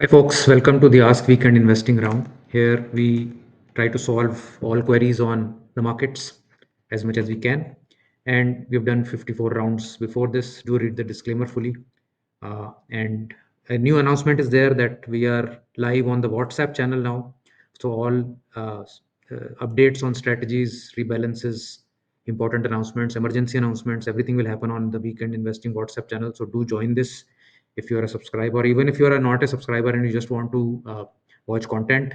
Hi, folks. Welcome to the Ask Weekend Investing round. Here we try to solve all queries on the markets as much as we can. And we've done 54 rounds before this. Do read the disclaimer fully. And a new announcement is there that we are live on the WhatsApp channel now. So all updates on strategies, rebalances, important announcements, emergency announcements, everything will happen on the Weekend Investing WhatsApp channel. So do join this if you are a subscriber, or even if you are not a subscriber and you just want to watch content.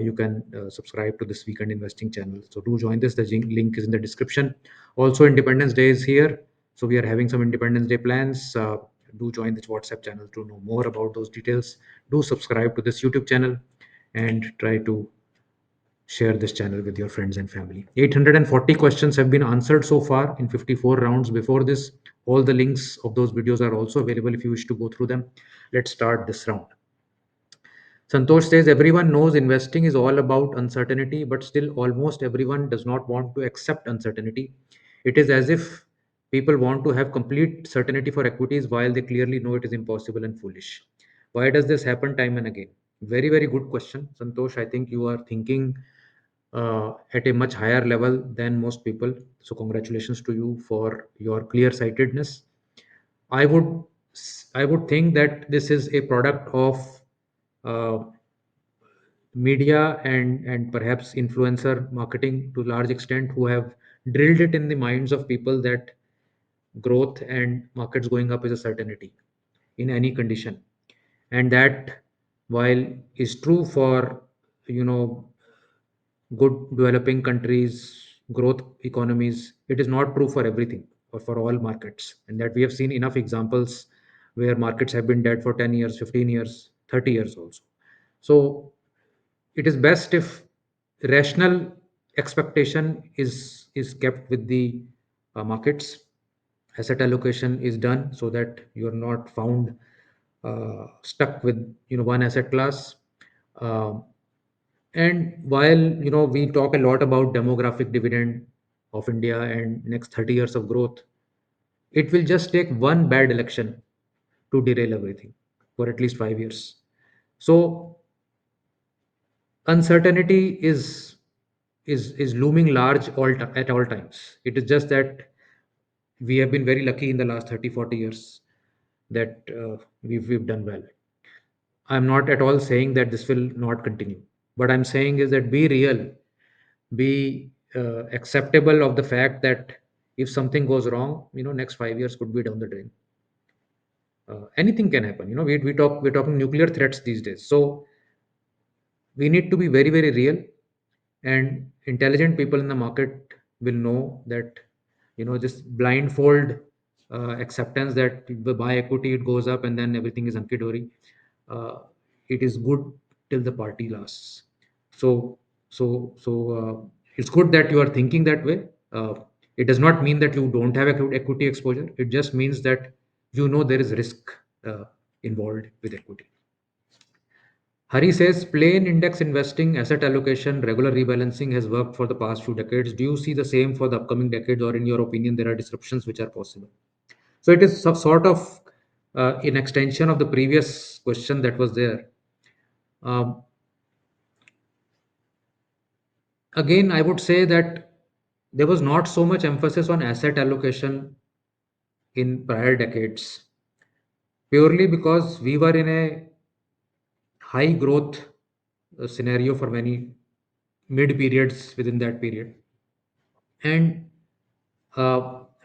You can subscribe to this Weekend Investing channel. So do join this. The link is in the description. Also, Independence Day is here, so we are having some Independence Day plans. Do join this WhatsApp channel to know more about those details. Do subscribe to this YouTube channel and try to share this channel with your friends and family. 840 questions have been answered so far in 54 rounds before this. All the links of those videos are also available if you wish to go through them. Let's start this round. Santosh says everyone knows investing is all about uncertainty, but still almost everyone does not want to accept uncertainty. It is as if people want to have complete certainty for equities while they clearly know it is impossible and foolish. Why does this happen time and again? Very, very good question, Santosh. I think you are thinking at a much higher level than most people. So, congratulations to you for your clear sightedness. I would I would think that this is a product of uh, media and perhaps influencer marketing to large extent, who have drilled it in the minds of people that growth and markets going up is a certainty in any condition, and that while is true for you know good developing countries, growth economies, it is not true for everything or for all markets, and that we have seen enough examples where markets have been dead for 10 years, 15 years, 30 years also. So it is best if rational expectation is kept with the markets. Asset allocation is done so that you are not found stuck with one asset class. Um and while we talk a lot about demographic dividend of India and next 30 years of growth, it will just take one bad election to derail everything for at least 5 years. So uncertainty is looming large at all times. It is just that we have been very lucky in the last 30, 40 years that we've done well. I'm not at all saying that this will not continue. What I'm saying is that be real, be acceptable of the fact that if something goes wrong, next 5 years could be down the drain. Anything can happen. We're talking nuclear threats these days. So we need to be very, very real, and intelligent people in the market will know that this blindfold acceptance that buy equity, it goes up and then everything is hunky-dory. uh, it is good till the party lasts. So so so uh, it's good that you are thinking that way. It does not mean that you don't have equity exposure. It just means that there is risk involved with equity. Hari says plain index investing, asset allocation, regular rebalancing has worked for the past few decades. Do you see the same for the upcoming decades, or in your opinion, there are disruptions which are possible? So it is some sort of an extension of the previous question that was there. Um, Again, I would say that there was not so much emphasis on asset allocation in prior decades, purely because we were in a high growth scenario for many mid periods within that period. And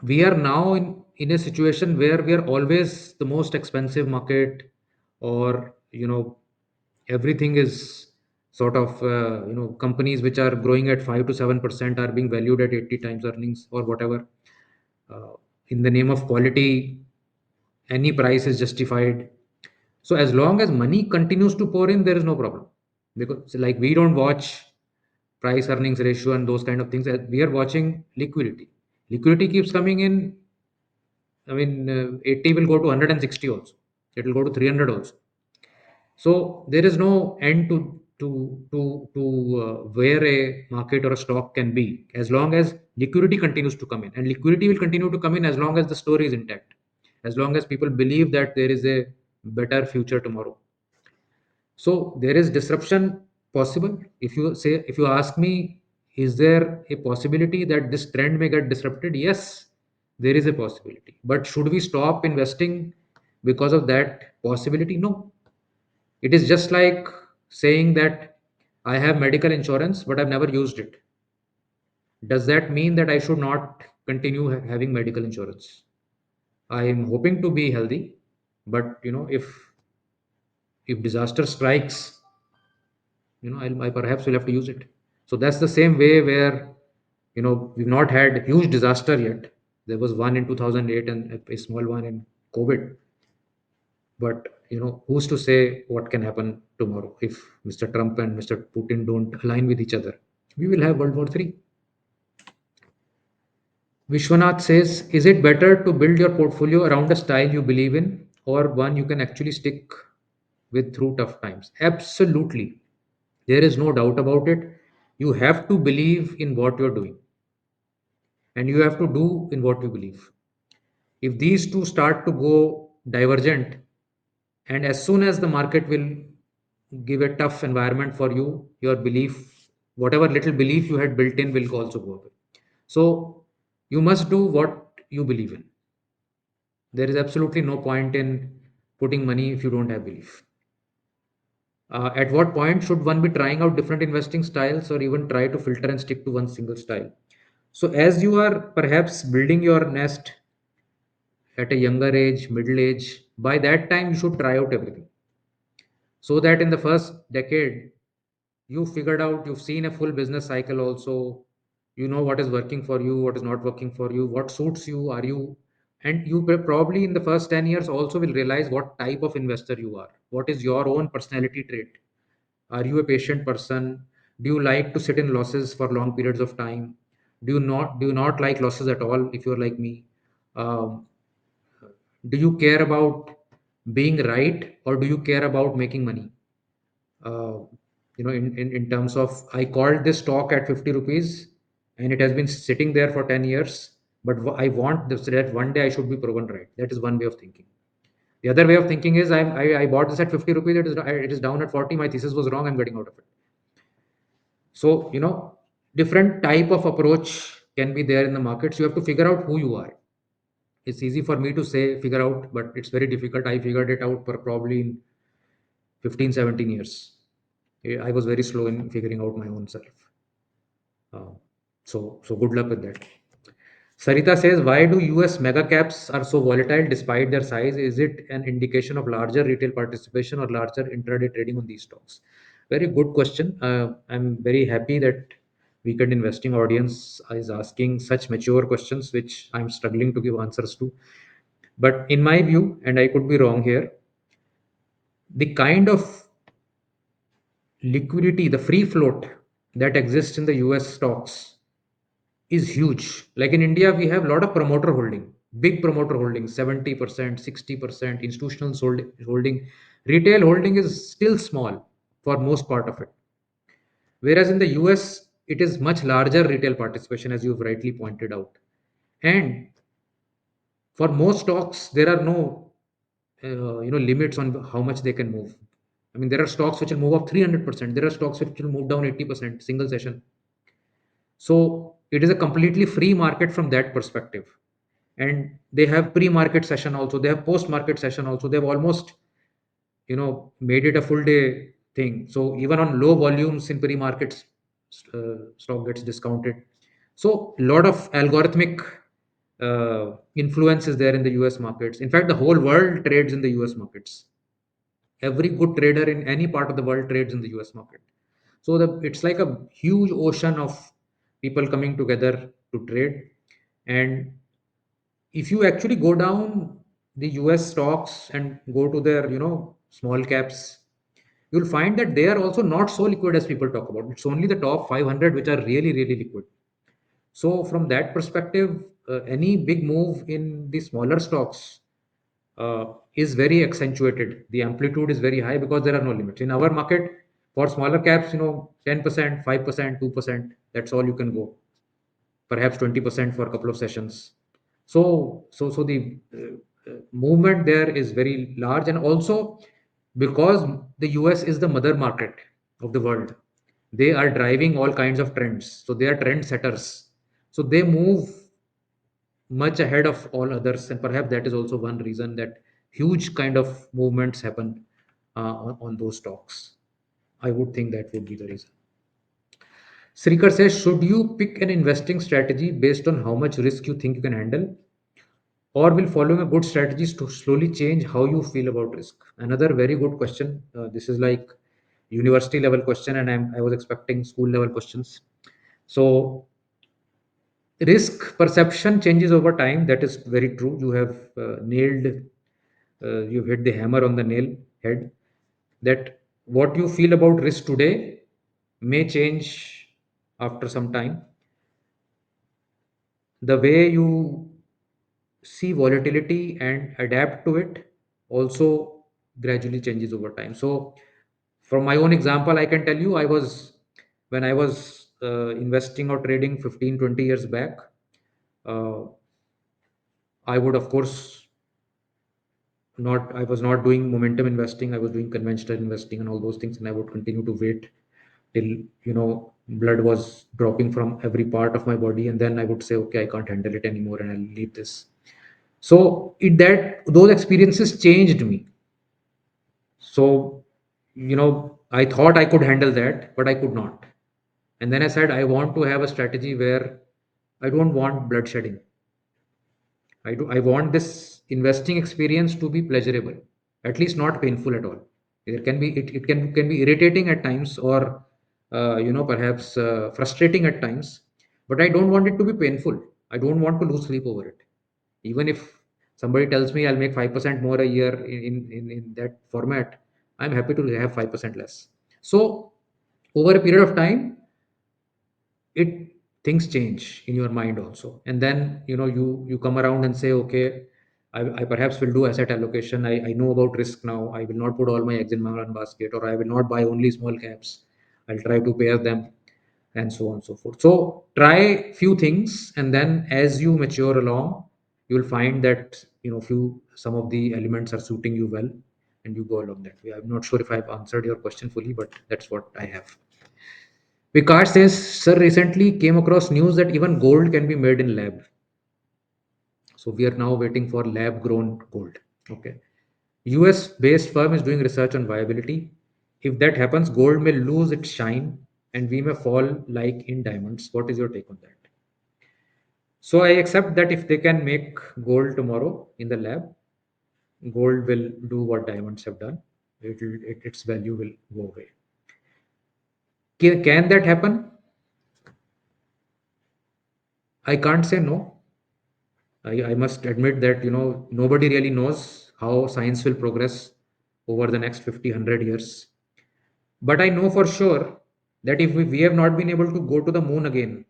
we are now in a situation where we are always the most expensive market, or everything is sort of companies which are growing at 5 to 7% are being valued at 80 times earnings or whatever. uh, in the name of quality, any price is justified. So as long as money continues to pour in, there is no problem, because like we don't watch price earnings ratio and those kind of things. We are watching liquidity. Liquidity keeps coming in. I mean, 80 will go to 160 also. It will go to 300 also. So there is no end to where a market or a stock can be, as long as liquidity continues to come in, and liquidity will continue to come in as long as the story is intact, as long as people believe that there is a better future tomorrow. So there is disruption possible. If you ask me, is there a possibility that this trend may get disrupted? Yes, there is a possibility, but should we stop investing because of that possibility? No. It is just like saying that I have medical insurance but I've never used it. Does that mean that I should not continue having medical insurance? I am hoping to be healthy, but if disaster strikes, I perhaps will have to use it. So that's the same way where we've not had huge disaster yet. There was one in 2008 and a small one in COVID. But who's to say what can happen tomorrow if Mr. Trump and Mr. Putin don't align with each other? We will have World War III. Vishwanath says, is it better to build your portfolio around a style you believe in or one you can actually stick with through tough times? Absolutely. There is no doubt about it. You have to believe in what you're doing and you have to do in what you believe. If these two start to go divergent, and as soon as the market will give a tough environment for you, your belief, whatever little belief you had built in, will also go away. So you must do what you believe in. There is absolutely no point in putting money if you don't have belief. At what point should one be trying out different investing styles or even try to filter and stick to one single style? So, as you are perhaps building your nest at a younger age, middle age, by that time you should try out everything. So that in the first decade, you figured out, you've seen a full business cycle also. You know what is working for you, what is not working for you, what suits you, are you. And you probably in the first 10 years also will realize what type of investor you are. What is your own personality trait? Are you a patient person? Do you like to sit in losses for long periods of time? Do you not like losses at all if you're like me? Um, do you care about being right or do you care about making money? uh, in terms of, I called this stock at 50 rupees and it has been sitting there for 10 years, but I want this, that one day I should be proven right. That is one way of thinking. The other way of thinking is, I bought this at 50 rupees, it is down at 40, my thesis was wrong, I'm getting out of it. So different type of approach can be there in the markets. You have to figure out who you are. It's easy for me to say figure out, but it's very difficult. I figured it out for probably in 15, 17 years. I was very slow in figuring out my own self. Uh, so good luck with that. Sarita says, why do US mega caps are so volatile despite their size? Is it an indication of larger retail participation or larger intraday trading on these stocks? Very good question. I'm very happy that weekend investing audience is asking such mature questions, which I'm struggling to give answers to. But in my view, and I could be wrong here, the kind of liquidity, the free float that exists in the US stocks is huge. Like in India, we have a lot of promoter holding, big promoter holding, 70%, 60%, institutional holding. Retail holding is still small for most part of it. Whereas in the US, it is much larger retail participation, as you've rightly pointed out. And for most stocks, there are no limits on how much they can move. I mean, there are stocks which will move up 300%. There are stocks which will move down 80% single session. So it is a completely free market from that perspective. And they have pre-market session also. They have post-market session also. They've almost made it a full day thing. So even on low volumes in pre-markets, stock gets discounted. So a lot of algorithmic influence is there in the US markets. In fact, the whole world trades in the US markets. Every good trader in any part of the world trades in the US market. So it's like a huge ocean of people coming together to trade. And if you actually go down the US stocks and go to their small caps, you'll find that they are also not so liquid as people talk about. It's only the top 500 which are really really liquid. So from that perspective, any big move in the smaller stocks is very accentuated. The amplitude is very high because there are no limits. In our market, for smaller caps, 10%, 5%, 2%, that's all you can go. Perhaps 20% for a couple of sessions. So the movement there is very large. And also, because the US is the mother market of the world. They are driving all kinds of trends. So they are trend setters. So they move much ahead of all others. And perhaps that is also one reason that huge kind of movements happen on those stocks. I would think that would be the reason. Srikar says, should you pick an investing strategy based on how much risk you think you can handle? Or will following a good strategies to slowly change how you feel about risk? Another very good question. This is like university level question, and I was expecting school level questions. So risk perception changes over time. That is very true. You have you've hit the hammer on the nail head. That what you feel about risk today may change after some time. The way you see volatility and adapt to it also gradually changes over time. So from my own example, I can tell you, when I was investing or trading 15, 20 years back, uh, I would of course not I was not doing momentum investing. I was doing conventional investing and all those things, and I would continue to wait till blood was dropping from every part of my body, and then I would say, okay, I can't handle it anymore and I'll leave this. So it that those experiences changed me. So I thought I could handle that, but I could not. And then I said, I want to have a strategy where I don't want bloodshedding. I want this investing experience to be pleasurable, at least not painful at all. It can be irritating at times, or perhaps frustrating at times, but I don't want it to be painful. I don't want to lose sleep over it. Even if somebody tells me I'll make 5% more a year in that format, I'm happy to have 5% less. So over a period of time, it things change in your mind also, and then you come around and say, okay, I perhaps will do asset allocation. I know about risk now. I will not put all my eggs in my one basket, or I will not buy only small caps. I'll try to pair them, and so on and so forth. So try few things, and then as you mature along, you'll find that few some of the elements are suiting you well, and you go along that way. I'm not sure if I've answered your question fully, but that's what I have. Vikas says, sir, recently came across news that even gold can be made in lab. So we are now waiting for lab grown gold. Okay. US based firm is doing research on viability. If that happens, gold may lose its shine and we may fall like in diamonds. What is your take on that? So I accept that if they can make gold tomorrow in the lab, gold will do what diamonds have done. Its value will go away. Can that happen? I can't say no. I must admit that nobody really knows how science will progress over the next 50, 100 years. But I know for sure that if we have not been able to go to the moon again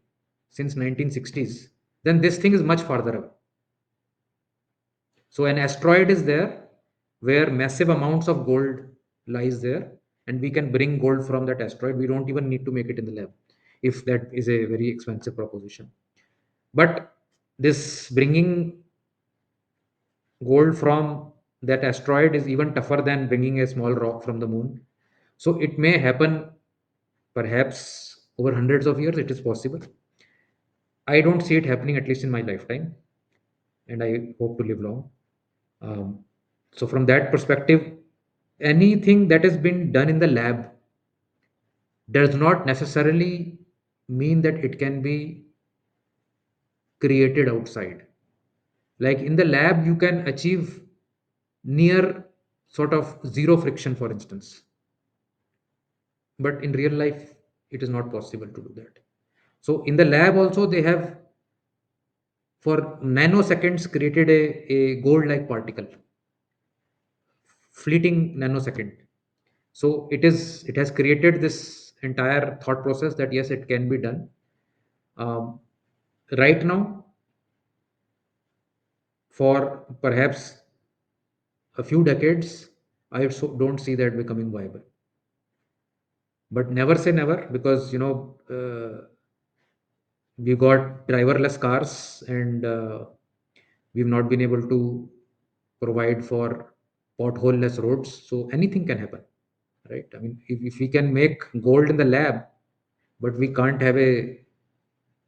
since 1960s, then this thing is much farther away. So an asteroid is there where massive amounts of gold lies there, and we can bring gold from that asteroid. We don't even need to make it in the lab, if that is a very expensive proposition. But this bringing gold from that asteroid is even tougher than bringing a small rock from the moon. So it may happen perhaps over hundreds of years. It is possible. I don't see it happening, at least in my lifetime, and I hope to live long. Um, so, from that perspective, anything that has been done in the lab does not necessarily mean that it can be created outside. Like in the lab, you can achieve near sort of zero friction, for instance, but in real life it is not possible to do that. So in the lab also, they have for nanoseconds created a gold like particle, fleeting nanosecond. So it has created this entire thought process that yes, it can be done. um, right now, for perhaps a few decades, don't see that becoming viable. But never say never, because we got driverless cars, and we've not been able to provide for pothole-less roads, so anything can happen, right? I mean, if we can make gold in the lab, but we can't have a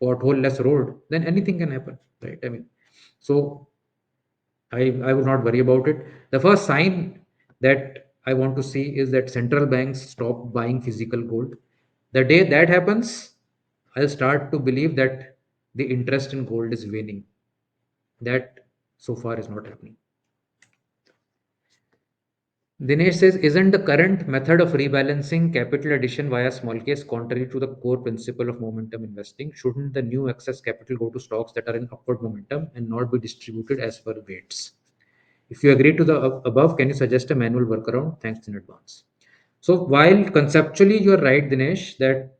pothole-less road, then anything can happen, right? I mean, so I would not worry about it. The first sign that I want to see is that central banks stop buying physical gold. The day that happens, I'll start to believe that the interest in gold is waning. That so far is not happening. Dinesh says, isn't the current method of rebalancing capital addition via small case contrary to the core principle of momentum investing? Shouldn't the new excess capital go to stocks that are in upward momentum and not be distributed as per weights? If you agree to the above, can you suggest a manual workaround? Thanks in advance. So, while conceptually you are right, Dinesh, that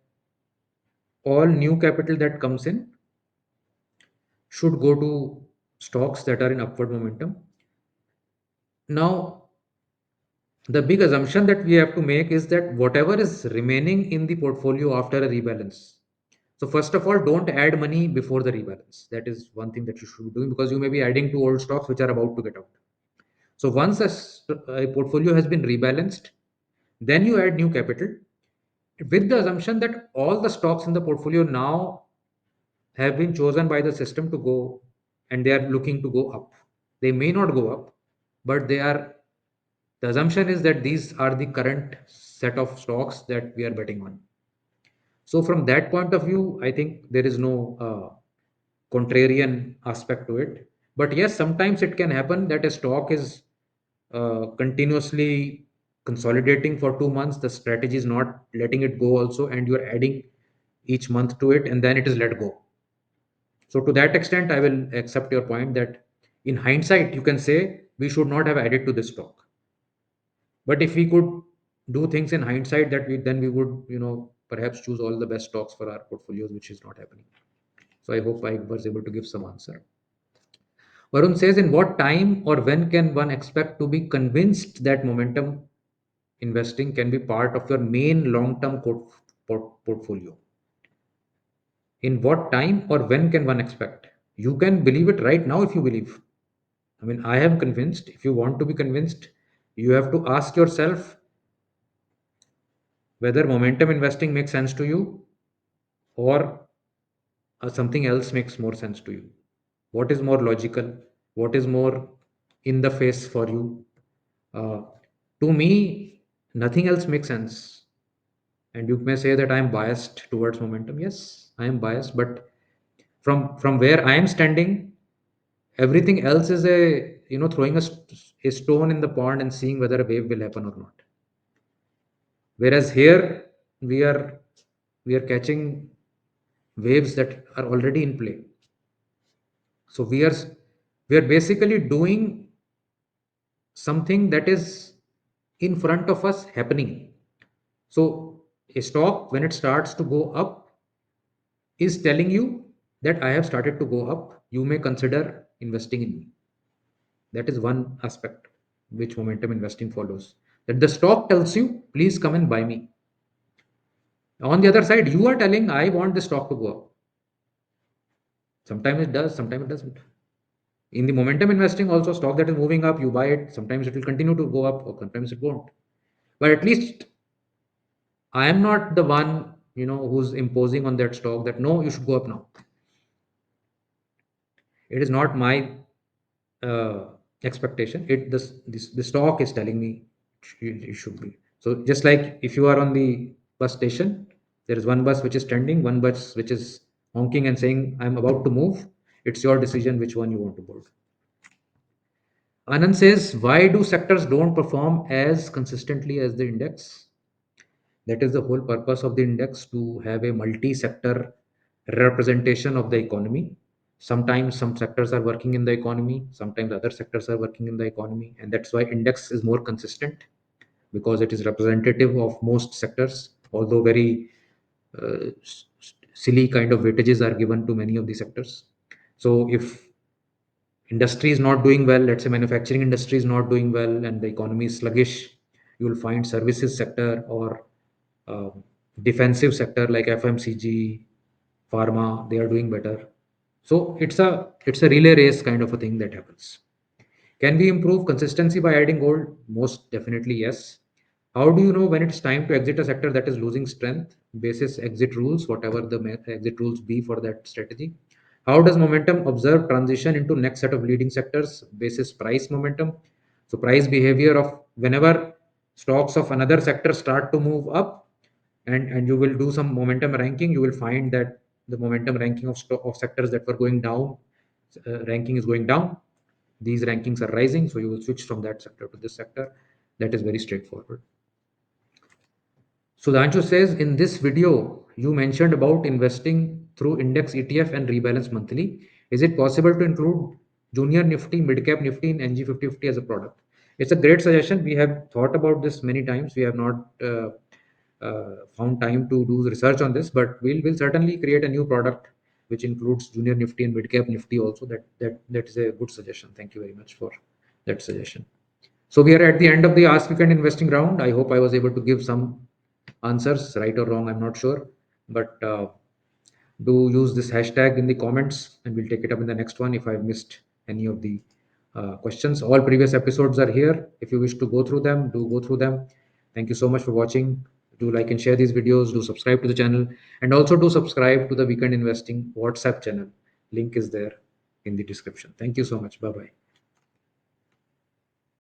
all new capital that comes in should go to stocks that are in upward momentum. Now, the big assumption that we have to make is that whatever is remaining in the portfolio after a rebalance. So, first of all, don't add money before the rebalance. That is one thing that you should be doing because you may be adding to old stocks which are about to get out. So, once a portfolio has been rebalanced, then you add new capital with the assumption that all the stocks in the portfolio now have been chosen by the system to go and they are looking to go up. They may not go up, but they are, the assumption is that these are the current set of stocks that we are betting on. So from that point of view, I think there is no contrarian aspect to it. But yes, sometimes it can happen that a stock is continuously consolidating for 2 months. The strategy is not letting it go also, and you're adding each month to it, and then it is let go. So to that extent, I will accept your point that in hindsight, you can say we should not have added to this stock. But if we could do things in hindsight, that we then we would, perhaps choose all the best stocks for our portfolios, which is not happening. So I hope I was able to give some answer. Varun says, in what time or when can one expect to be convinced that momentum investing can be part of your main long-term portfolio? In what time or when can one expect? You can believe it right now if you believe. I mean, I am convinced. If you want to be convinced, you have to ask yourself whether momentum investing makes sense to you or something else makes more sense to you. What is more logical? What is more in the face for you? Uh, to me, nothing else makes sense. And you may say that I am biased towards momentum. Yes, I am biased, but from where I am standing, everything else is a throwing a stone in the pond and seeing whether a wave will happen or not. Whereas here we are we are catching waves that are already in play. So we are basically doing something that is in front of us happening. So a stock when it starts to go up is telling you that I have started to go up. You may consider investing in me. That is one aspect which momentum investing follows. That the stock tells you, please come and buy me. On the other side, you are telling, I want the stock to go up. Sometimes it does, sometimes it doesn't. In the momentum investing, also stock that is moving up, you buy it. Sometimes it will continue to go up, or sometimes it won't. But at least I am not the one, who's imposing on that stock that no, you should go up now. It is not my uh, expectation. The stock is telling me it should be. So just like if you are on the bus station, there is one bus which is trending, one bus which is honking and saying I'm about to move. It's your decision which one you want to board. Anand says, why do sectors don't perform as consistently as the index? That is the whole purpose of the index, to have a multi-sector representation of the economy. Sometimes some sectors are working in the economy, sometimes other sectors are working in the economy, and that's why index is more consistent because it is representative of most sectors. Although very silly kind of weightages are given to many of the sectors. So if industry is not doing well, let's say manufacturing industry is not doing well and the economy is sluggish, you will find services sector or defensive sector like FMCG, pharma, they are doing better. So it's a relay race kind of a thing that happens. Can we improve consistency by adding gold? Most definitely, yes. How do you know when it's time to exit a sector that is losing strength? Basis exit rules, whatever the exit rules be for that strategy. How does momentum observe transition into next set of leading sectors? Basis price momentum. So price behavior of whenever stocks of another sector start to move up, and you will do some momentum ranking, you will find that the momentum ranking of sectors that were going down, ranking is going down, these rankings are rising, so you will switch from that sector to this sector. That is very straightforward. Sudhanshu says, in this video, you mentioned about investing through index ETF and rebalance monthly. Is it possible to include junior Nifty, mid cap Nifty in NG5050 as a product? It's a great suggestion. We have thought about this many times. We have not found time to do research on this, but we'll certainly create a new product which includes junior Nifty and mid cap Nifty also. That is a good suggestion. Thank you very much for that suggestion. So we are at the end of the Ask Weekend Investing round. I hope I was able to give some answers, right or wrong, I'm not sure. But do use this hashtag in the comments and we'll take it up in the next one if I've missed any of the questions. All previous episodes are here. If you wish to go through them, do go through them. Thank you so much for watching. Do like and share these videos. Do subscribe to the channel. And also do subscribe to the Weekend Investing WhatsApp channel. Link is there in the description. Thank you so much. Bye bye.